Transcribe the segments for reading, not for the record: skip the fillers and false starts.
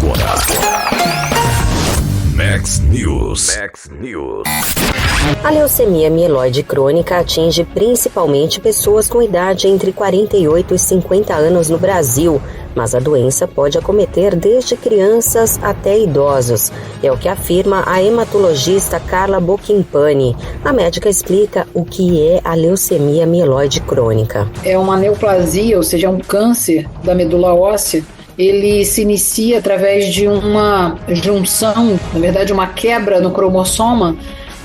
agora. Max News. A leucemia mieloide crônica atinge principalmente pessoas com idade entre 48 e 50 anos no Brasil, mas a doença pode acometer desde crianças até idosos. É o que afirma a hematologista Carla Bocchimpani. A médica explica o que é a leucemia mieloide crônica. É uma neoplasia, ou seja, um câncer da medula óssea. Ele se inicia através de uma junção, na verdade uma quebra no cromossoma,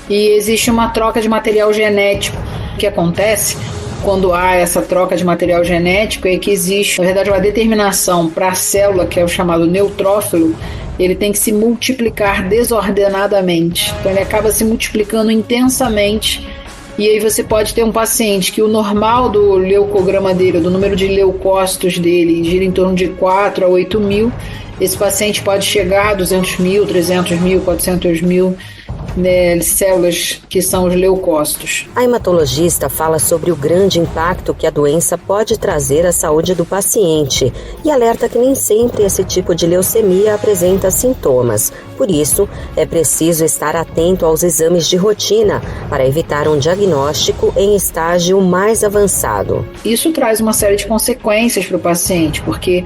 e existe uma troca de material genético. O que acontece quando há essa troca de material genético é que existe, na verdade, uma determinação para a célula, que é o chamado neutrófilo. Ele tem que se multiplicar desordenadamente, então ele acaba se multiplicando intensamente. E aí você pode ter um paciente que o normal do leucograma dele, do número de leucócitos dele, gira em torno de 4 a 8 mil. Esse paciente pode chegar a 200 mil, 300 mil, 400 mil células que são os leucócitos. A hematologista fala sobre o grande impacto que a doença pode trazer à saúde do paciente e alerta que nem sempre esse tipo de leucemia apresenta sintomas. Por isso, é preciso estar atento aos exames de rotina para evitar um diagnóstico em estágio mais avançado. Isso traz uma série de consequências para o paciente, porque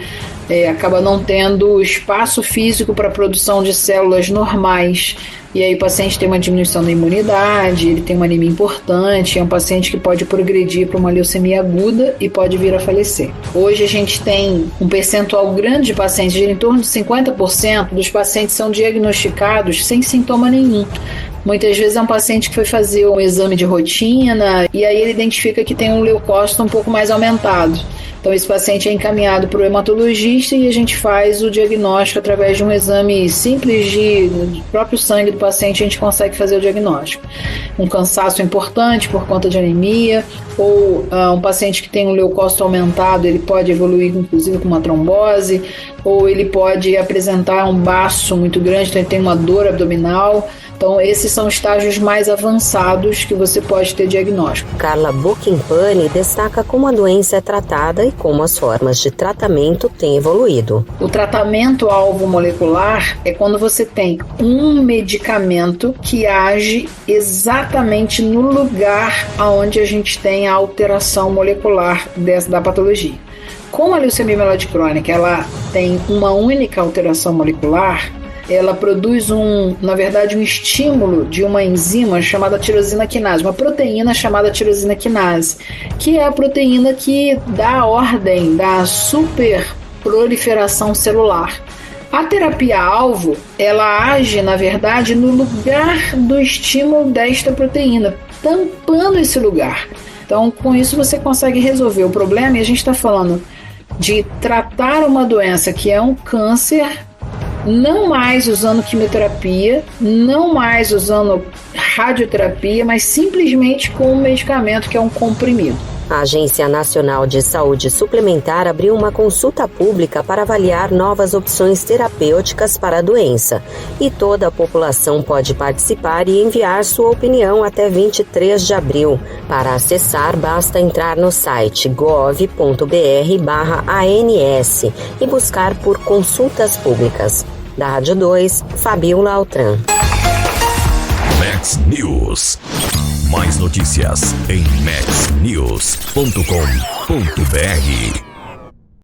acaba não tendo espaço físico para a produção de células normais. E aí o paciente tem uma diminuição da imunidade, ele tem uma anemia importante, é um paciente que pode progredir para uma leucemia aguda e pode vir a falecer. Hoje a gente tem um percentual grande de pacientes, em torno de 50% dos pacientes são diagnosticados sem sintoma nenhum. Muitas vezes é um paciente que foi fazer um exame de rotina e aí ele identifica que tem um leucócito um pouco mais aumentado. Então esse paciente é encaminhado para o hematologista e a gente faz o diagnóstico através de um exame simples do próprio sangue do paciente. A gente consegue fazer o diagnóstico. Um cansaço importante por conta de anemia ou um paciente que tem um leucócito aumentado, ele pode evoluir inclusive com uma trombose, ou ele pode apresentar um baço muito grande, então ele tem uma dor abdominal. Então, esses são estágios mais avançados que você pode ter diagnóstico. Carla Bocchimpani destaca como a doença é tratada e como as formas de tratamento têm evoluído. O tratamento alvo molecular é quando você tem um medicamento que age exatamente no lugar onde a gente tem a alteração molecular da patologia. Como a leucemia mieloide crônica ela tem uma única alteração molecular, ela produz um estímulo de uma enzima chamada tirosina quinase, uma proteína chamada tirosina quinase, que é a proteína que dá ordem da superproliferação celular. A terapia-alvo, ela age, na verdade, no lugar do estímulo desta proteína, tampando esse lugar. Então, com isso você consegue resolver o problema, e a gente está falando de tratar uma doença que é um câncer, não mais usando quimioterapia, não mais usando radioterapia, mas simplesmente com um medicamento que é um comprimido. A Agência Nacional de Saúde Suplementar abriu uma consulta pública para avaliar novas opções terapêuticas para a doença. E toda a população pode participar e enviar sua opinião até 23 de abril. Para acessar, basta entrar no site gov.br/ANS e buscar por consultas públicas. Da Rádio 2, Fabiola Altran. Max News. Mais notícias em maxnews.com.br.